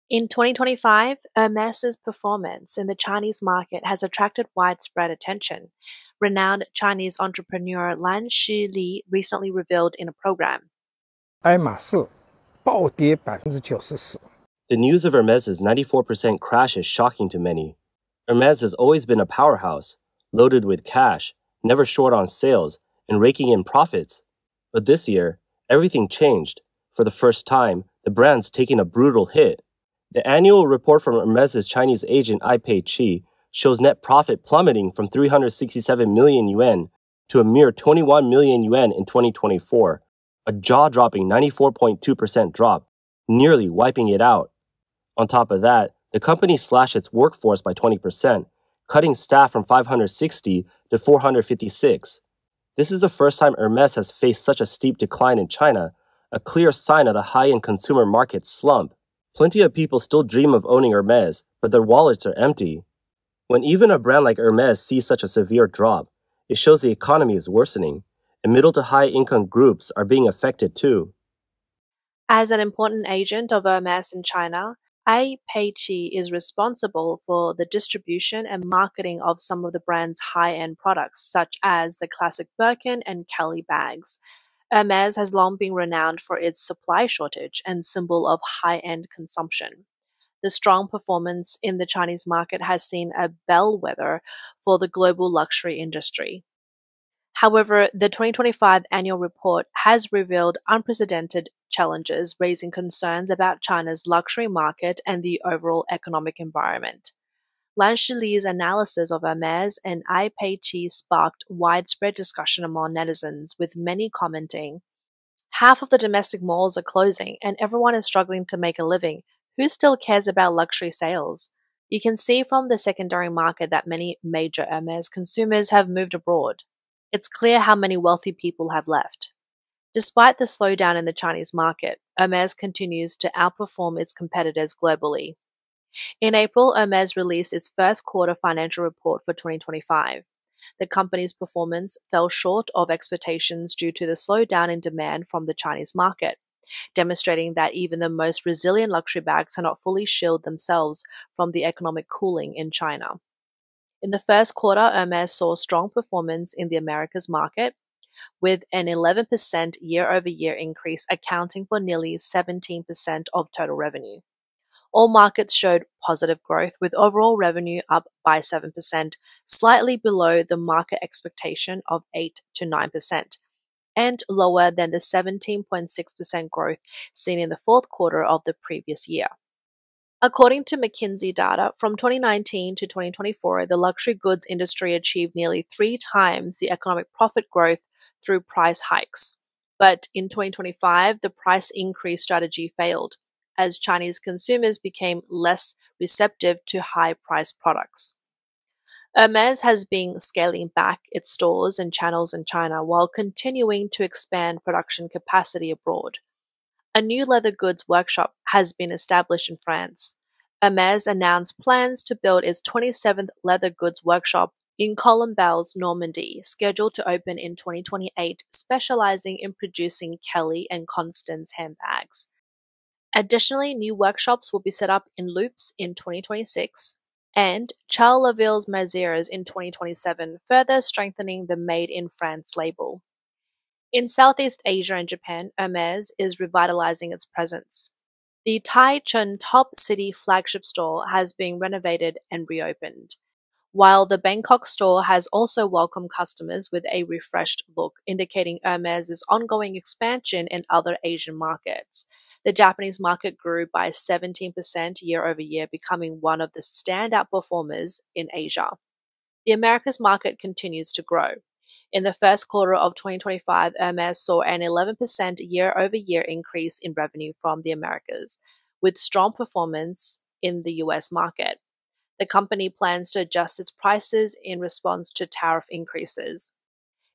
In 2025, Hermès's performance in the Chinese market has attracted widespread attention. Renowned Chinese entrepreneur Lan Shili recently revealed in a program. 爱马仕暴跌94%。The news of Hermès's 94% crash is shocking to many. Hermès has always been a powerhouse, loaded with cash, never short on sales, and raking in profits. But this year, everything changed. For the first time, the brand's taking a brutal hit. The annual report from Hermès's Chinese agent Peiqi shows net profit plummeting from 367 million yuan to a mere 21 million yuan in 2024, a jaw-dropping 94.2% drop, nearly wiping it out. On top of that, the company slashed its workforce by 20%, cutting staff from 560 to 456. This is the first time Hermès has faced such a steep decline in China, a clear sign of the high-end consumer market's slump. Plenty of people still dream of owning Hermès, but their wallets are empty. When even a brand like Hermès sees such a severe drop, it shows the economy is worsening, and middle to high-income groups are being affected too. As an important agent of Hermès in China, Peiqi is responsible for the distribution and marketing of some of the brand's high-end products, such as the classic Birkin and Kelly bags. Hermès has long been renowned for its supply shortage and symbol of high-end consumption. The strong performance in the Chinese market has seen a bellwether for the global luxury industry. However, the 2025 annual report has revealed unprecedented challenges, raising concerns about China's luxury market and the overall economic environment. Lan Shili's analysis of Hermès and Peiqi sparked widespread discussion among netizens, with many commenting, "Half of the domestic malls are closing, and everyone is struggling to make a living. Who still cares about luxury sales?" You can see from the secondary market that many major Hermès consumers have moved abroad. It's clear how many wealthy people have left. Despite the slowdown in the Chinese market, Hermès continues to outperform its competitors globally. In April, Hermès released its first quarter financial report for 2025. The company's performance fell short of expectations due to the slowdown in demand from the Chinese market, demonstrating that even the most resilient luxury bags cannot fully shield themselves from the economic cooling in China. In the first quarter, Hermès saw strong performance in the Americas market, with an 11% year-over-year increase accounting for nearly 17% of total revenue. All markets showed positive growth, with overall revenue up by 7%, slightly below the market expectation of 8 to 9%, and lower than the 17.6% growth seen in the fourth quarter of the previous year. According to McKinsey data, from 2019 to 2024, the luxury goods industry achieved nearly 3 times the economic profit growth through price hikes. But in 2025, the price increase strategy failed, as Chinese consumers became less receptive to high-priced products. Hermès has been scaling back its stores and channels in China while continuing to expand production capacity abroad. A new leather goods workshop has been established in France. Hermès announced plans to build its 27th leather goods workshop in Colombelles, Normandy, scheduled to open in 2028, specializing in producing Kelly and Constance handbags. Additionally, new workshops will be set up in Loops in 2026 and Charleville-Mézières in 2027, further strengthening the Made in France label. In Southeast Asia and Japan, Hermès is revitalizing its presence. The Taichung Top City flagship store has been renovated and reopened, while the Bangkok store has also welcomed customers with a refreshed look, indicating Hermès's ongoing expansion in other Asian markets. The Japanese market grew by 17% year-over-year, becoming one of the standout performers in Asia. The Americas market continues to grow. In the first quarter of 2025, Hermès saw an 11% year-over-year increase in revenue from the Americas, with strong performance in the US market. The company plans to adjust its prices in response to tariff increases.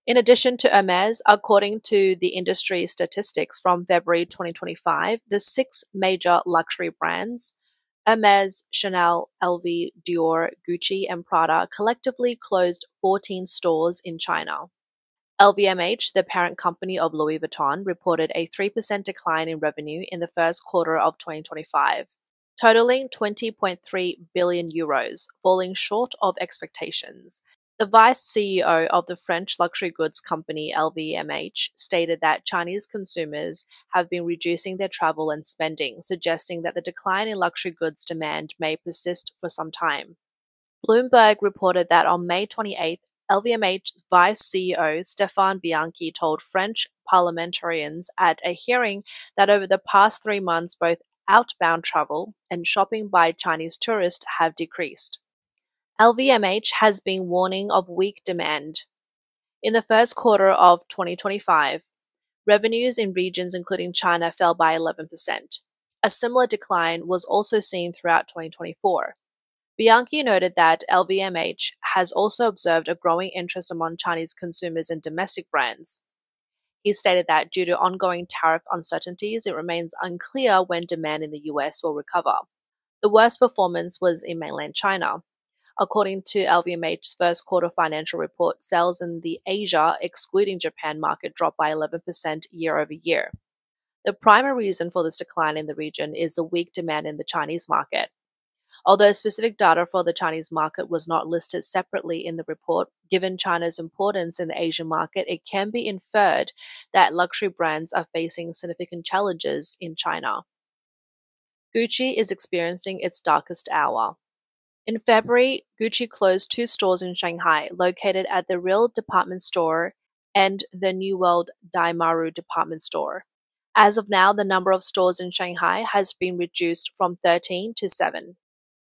In addition to Hermès, according to the industry statistics from February 2025, the 6 major luxury brands, Hermès, Chanel, LV, Dior, Gucci, and Prada, collectively closed 14 stores in China. LVMH, the parent company of Louis Vuitton, reported a 3% decline in revenue in the first quarter of 2025. totaling 20.3 billion euros, falling short of expectations. The vice CEO of the French luxury goods company LVMH stated that Chinese consumers have been reducing their travel and spending, suggesting that the decline in luxury goods demand may persist for some time. Bloomberg reported that on May 28th, LVMH vice CEO Stéphane Bianchi told French parliamentarians at a hearing that over the past 3 months, both outbound travel and shopping by Chinese tourists have decreased. LVMH has been warning of weak demand. In the first quarter of 2025, revenues in regions including China fell by 11%. A similar decline was also seen throughout 2024. Bianchi noted that LVMH has also observed a growing interest among Chinese consumers in domestic brands. He stated that due to ongoing tariff uncertainties, it remains unclear when demand in the US will recover. The worst performance was in mainland China. According to LVMH's first quarter financial report, sales in the Asia, excluding Japan market, dropped by 11% year over year. The primary reason for this decline in the region is the weak demand in the Chinese market. Although specific data for the Chinese market was not listed separately in the report, given China's importance in the Asian market, it can be inferred that luxury brands are facing significant challenges in China. Gucci is experiencing its darkest hour. In February, Gucci closed 2 stores in Shanghai, located at the Real Department Store and the New World Daimaru Department Store. As of now, the number of stores in Shanghai has been reduced from 13 to 7.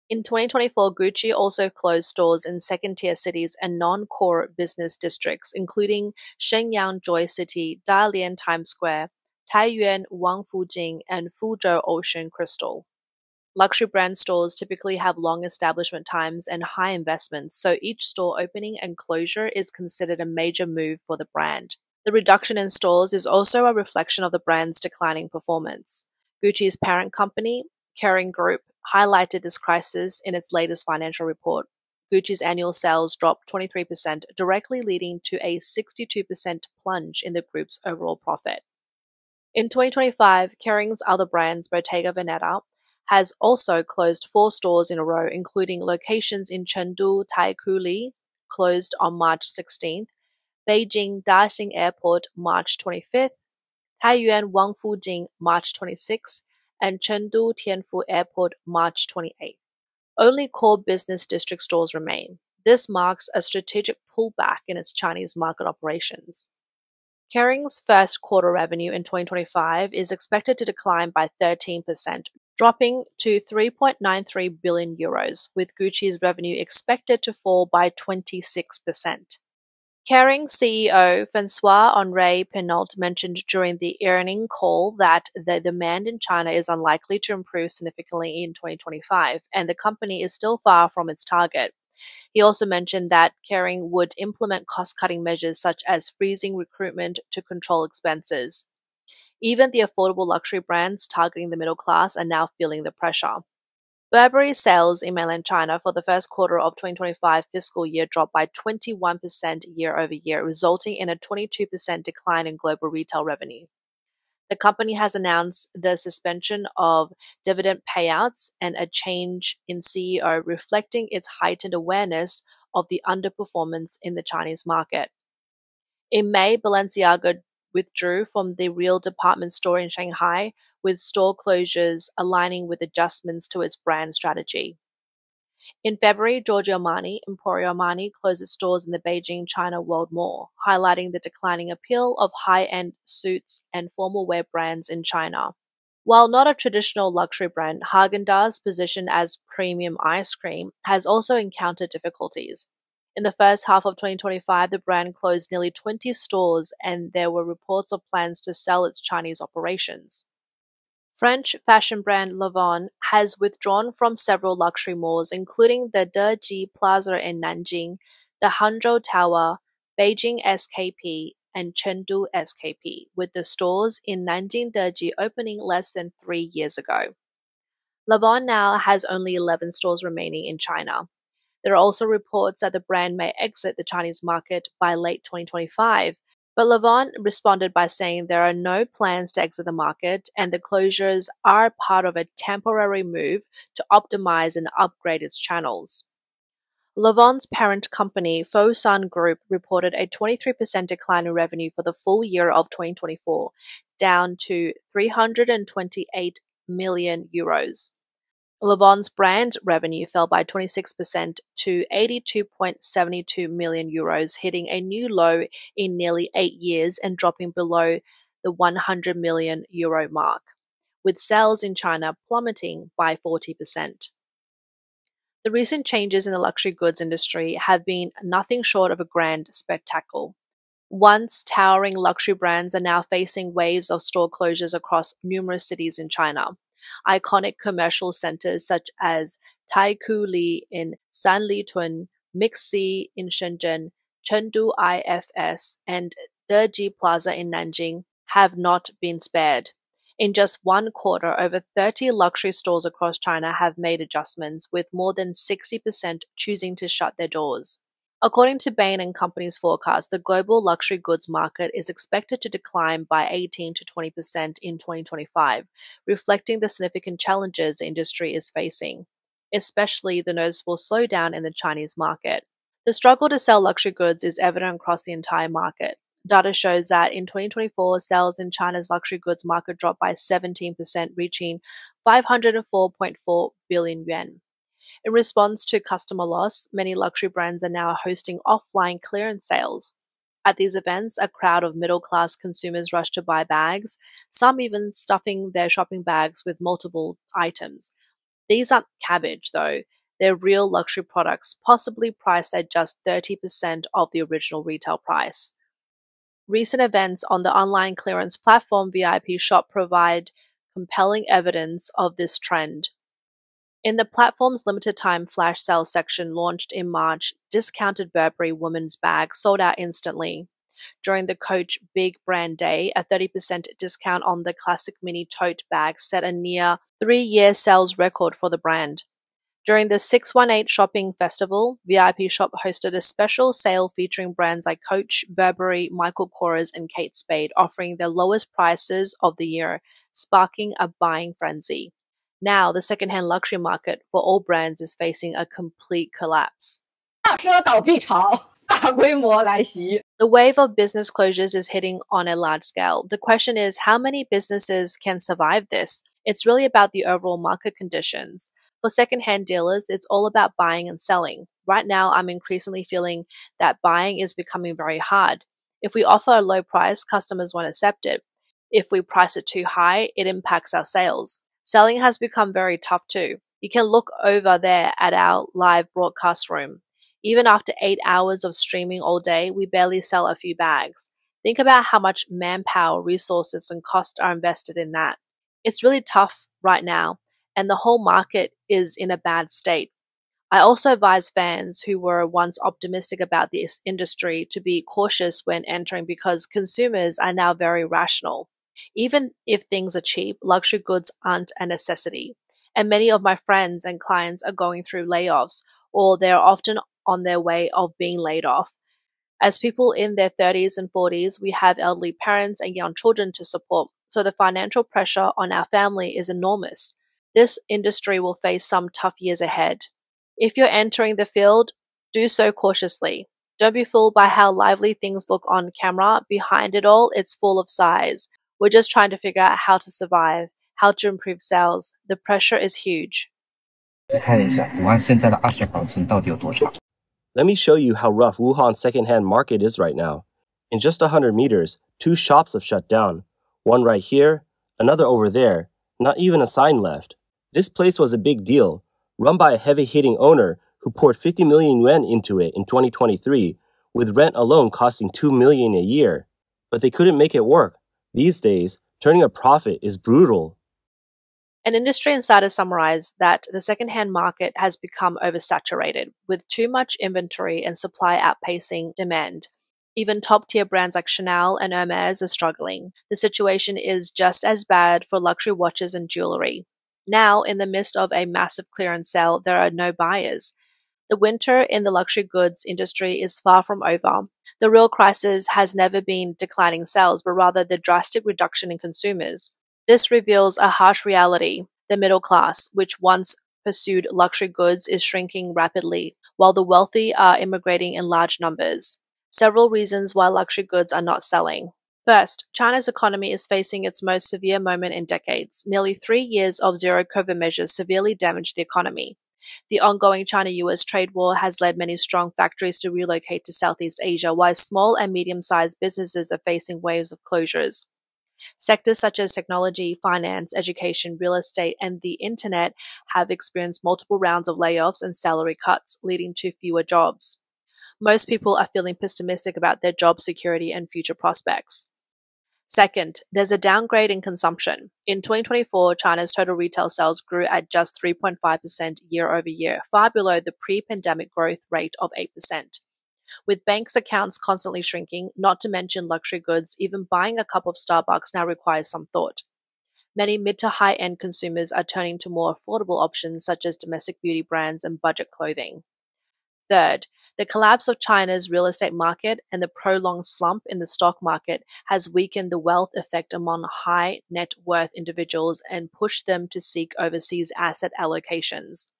In 2024, Gucci also closed stores in second-tier cities and non-core business districts, including Shenyang Joy City, Dalian Times Square, Taiyuan Wangfujing, and Fuzhou Ocean Crystal. Luxury brand stores typically have long establishment times and high investments, so each store opening and closure is considered a major move for the brand. The reduction in stores is also a reflection of the brand's declining performance. Gucci's parent company, Kering Group, highlighted this crisis in its latest financial report. Gucci's annual sales dropped 23%, directly leading to a 62% plunge in the group's overall profit. In 2025, Kering's other brands, Bottega Veneta, has also closed 4 stores in a row, including locations in Chengdu Taikoo Li, closed on March 16th, Beijing Daxing Airport, March 25th, Taiyuan Wangfujing, March 26th, and Chengdu Tianfu Airport, March 28th. Only core business district stores remain. This marks a strategic pullback in its Chinese market operations. Kering's first quarter revenue in 2025 is expected to decline by 13%, dropping to 3.93 billion euros, with Gucci's revenue expected to fall by 26%. Kering CEO François-Henri Pinault mentioned during the earnings call that the demand in China is unlikely to improve significantly in 2025, and the company is still far from its target. He also mentioned that Kering would implement cost-cutting measures such as freezing recruitment to control expenses. Even the affordable luxury brands targeting the middle class are now feeling the pressure. Burberry's sales in mainland China for the first quarter of 2025 fiscal year dropped by 21% year over year, resulting in a 22% decline in global retail revenue. The company has announced the suspension of dividend payouts and a change in CEO, reflecting its heightened awareness of the underperformance in the Chinese market. In May, Balenciaga withdrew from the Real Department Store in Shanghai, with store closures aligning with adjustments to its brand strategy. In February, Giorgio Armani, Emporio Armani, closed its stores in the Beijing China World Mall, highlighting the declining appeal of high-end suits and formal wear brands in China. While not a traditional luxury brand, Häagen-Dazs, positioned as premium ice cream, has also encountered difficulties. In the first half of 2025, the brand closed nearly 20 stores, and there were reports of plans to sell its Chinese operations. French fashion brand Lanvin has withdrawn from several luxury malls, including the Deji Plaza in Nanjing, the Hangzhou Tower, Beijing SKP, and Chengdu SKP, with the stores in Nanjing Deji opening less than 3 years ago. Lanvin now has only 11 stores remaining in China. There are also reports that the brand may exit the Chinese market by late 2025, But Lavon responded by saying there are no plans to exit the market and the closures are part of a temporary move to optimize and upgrade its channels. Lavon's parent company, Fosun Group, reported a 23% decline in revenue for the full year of 2024, down to 328 million euros. Lavon's brand revenue fell by 26% to 82.72 million euros, hitting a new low in nearly 8 years and dropping below the 100 million euro mark, with sales in China plummeting by 40%. The recent changes in the luxury goods industry have been nothing short of a grand spectacle. Once towering luxury brands are now facing waves of store closures across numerous cities in China. Iconic commercial centers such as Taikoo Li in Sanlitun, Mixi in Shenzhen, Chengdu IFS, and Deji Plaza in Nanjing have not been spared. In just one quarter, over 30 luxury stores across China have made adjustments, with more than 60% choosing to shut their doors. According to Bain & Company's forecast, the global luxury goods market is expected to decline by 18 to 20% in 2025, reflecting the significant challenges the industry is facing, especially the noticeable slowdown in the Chinese market. The struggle to sell luxury goods is evident across the entire market. Data shows that in 2024, sales in China's luxury goods market dropped by 17%, reaching 504.4 billion yuan. In response to customer loss, many luxury brands are now hosting offline clearance sales. At these events, a crowd of middle-class consumers rush to buy bags, some even stuffing their shopping bags with multiple items. These aren't cabbage, though. They're real luxury products, possibly priced at just 30% of the original retail price. Recent events on the online clearance platform VIP Shop provide compelling evidence of this trend. In the platform's limited-time flash sale section launched in March, discounted Burberry women's bags sold out instantly. During the Coach Big Brand Day, a 30% discount on the classic mini tote bag set a near 3-year sales record for the brand. During the 618 Shopping Festival, VIP Shop hosted a special sale featuring brands like Coach, Burberry, Michael Kors, and Kate Spade, offering their lowest prices of the year, sparking a buying frenzy. Now, the secondhand luxury market for all brands is facing a complete collapse. The wave of business closures is hitting on a large scale. The question is, how many businesses can survive this? It's really about the overall market conditions. For secondhand dealers, it's all about buying and selling. Right now, I'm increasingly feeling that buying is becoming very hard. If we offer a low price, customers won't accept it. If we price it too high, it impacts our sales. Selling has become very tough too. You can look over there at our live broadcast room. Even after 8 hours of streaming all day, we barely sell a few bags. Think about how much manpower, resources, and cost are invested in that. It's really tough right now, and the whole market is in a bad state. I also advise fans who were once optimistic about this industry to be cautious when entering because consumers are now very rational. Even if things are cheap, luxury goods aren't a necessity. And many of my friends and clients are going through layoffs, or they're often on their way of being laid off. As people in their 30s and 40s, we have elderly parents and young children to support, so the financial pressure on our family is enormous. This industry will face some tough years ahead. If you're entering the field, do so cautiously. Don't be fooled by how lively things look on camera. Behind it all, it's full of size. We're just trying to figure out how to survive, how to improve sales. The pressure is huge. Let me show you how rough Wuhan's secondhand market is right now. In just 100 meters, 2 shops have shut down. One right here, another over there, not even a sign left. This place was a big deal, run by a heavy-hitting owner who poured 50 million yuan into it in 2023, with rent alone costing 2 million a year. But they couldn't make it work. These days, turning a profit is brutal. An industry insider summarized that the secondhand market has become oversaturated, with too much inventory and supply outpacing demand. Even top-tier brands like Chanel and Hermès are struggling. The situation is just as bad for luxury watches and jewelry. Now, in the midst of a massive clearance sale, there are no buyers. The winter in the luxury goods industry is far from over. The real crisis has never been declining sales, but rather the drastic reduction in consumers. This reveals a harsh reality. The middle class, which once pursued luxury goods, is shrinking rapidly, while the wealthy are immigrating in large numbers. Several reasons why luxury goods are not selling. First, China's economy is facing its most severe moment in decades. Nearly 3 years of zero COVID measures severely damaged the economy. The ongoing China-US trade war has led many strong factories to relocate to Southeast Asia, while small and medium-sized businesses are facing waves of closures. Sectors such as technology, finance, education, real estate, and the internet have experienced multiple rounds of layoffs and salary cuts, leading to fewer jobs. Most people are feeling pessimistic about their job security and future prospects. Second, there's a downgrade in consumption. In 2024, China's total retail sales grew at just 3.5% year over year, far below the pre-pandemic growth rate of 8%. With banks' accounts constantly shrinking, not to mention luxury goods, even buying a cup of Starbucks now requires some thought. Many mid to high-end consumers are turning to more affordable options such as domestic beauty brands and budget clothing. Third, the collapse of China's real estate market and the prolonged slump in the stock market has weakened the wealth effect among high net worth individuals and pushed them to seek overseas asset allocations.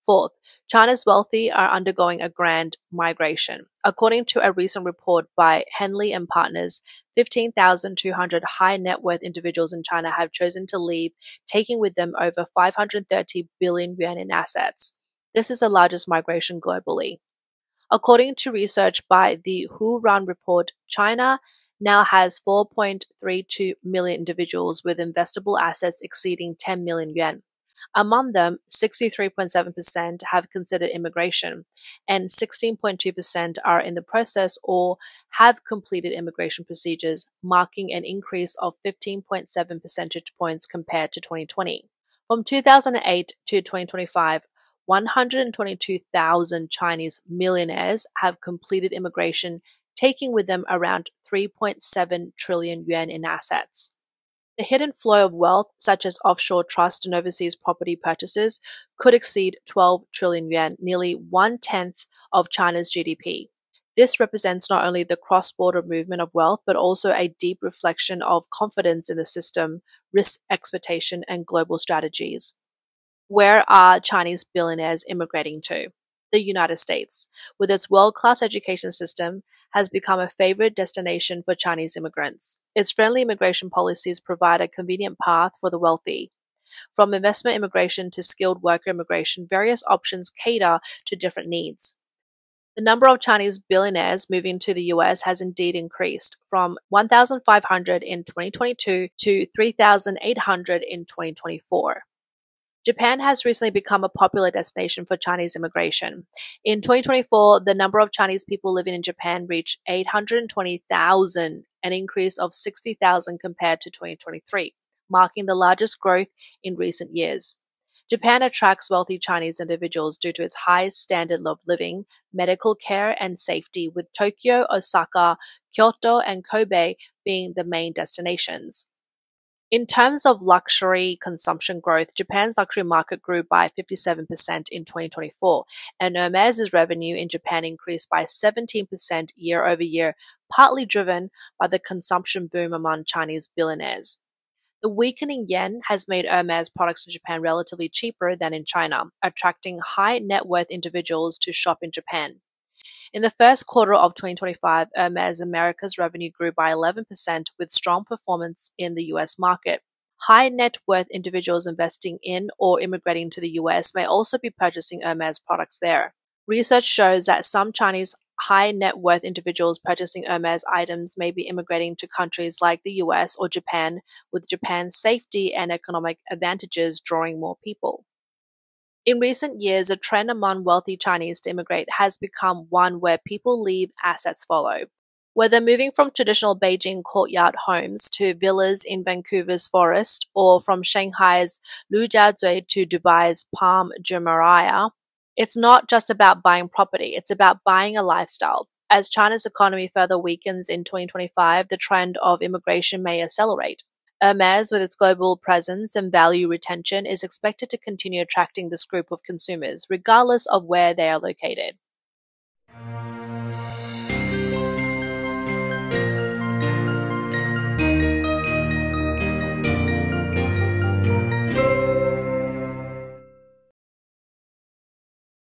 Fourth, China's wealthy are undergoing a grand migration. According to a recent report by Henley and Partners, 15,200 high net worth individuals in China have chosen to leave, taking with them over 530 billion yuan in assets. This is the largest migration globally. According to research by the Who-Run report, China now has 4.32 million individuals with investable assets exceeding 10 million yuan. Among them, 63.7% have considered immigration, and 16.2% are in the process or have completed immigration procedures, marking an increase of 15.7 percentage points compared to 2020. From 2008 to 2025, 122,000 Chinese millionaires have completed immigration, taking with them around 3.7 trillion yuan in assets. The hidden flow of wealth, such as offshore trust and overseas property purchases, could exceed 12 trillion yuan, nearly 1/10 of China's GDP. This represents not only the cross-border movement of wealth, but also a deep reflection of confidence in the system, risk expectation, and global strategies. Where are Chinese billionaires immigrating to? The United States, with its world-class education system, has become a favored destination for Chinese immigrants. Its friendly immigration policies provide a convenient path for the wealthy. From investment immigration to skilled worker immigration, various options cater to different needs. The number of Chinese billionaires moving to the US has indeed increased, from 1,500 in 2022 to 3,800 in 2024. Japan has recently become a popular destination for Chinese immigration. In 2024, the number of Chinese people living in Japan reached 820,000, an increase of 60,000 compared to 2023, marking the largest growth in recent years. Japan attracts wealthy Chinese individuals due to its high standard of living, medical care, and safety, with Tokyo, Osaka, Kyoto, and Kobe being the main destinations. In terms of luxury consumption growth, Japan's luxury market grew by 57% in 2024, and Hermès' revenue in Japan increased by 17% year over year, partly driven by the consumption boom among Chinese billionaires. The weakening yen has made Hermès products in Japan relatively cheaper than in China, attracting high net worth individuals to shop in Japan. In the first quarter of 2025, Hermès America's revenue grew by 11% with strong performance in the US market. High net worth individuals investing in or immigrating to the US may also be purchasing Hermès products there. Research shows that some Chinese high net worth individuals purchasing Hermès items may be immigrating to countries like the US or Japan, with Japan's safety and economic advantages drawing more people. In recent years, a trend among wealthy Chinese to immigrate has become one where people leave, assets follow. Whether moving from traditional Beijing courtyard homes to villas in Vancouver's forest, or from Shanghai's Lujiazui to Dubai's Palm Jumeirah, it's not just about buying property, it's about buying a lifestyle. As China's economy further weakens in 2025, the trend of immigration may accelerate. Hermès, with its global presence and value retention, is expected to continue attracting this group of consumers, regardless of where they are located.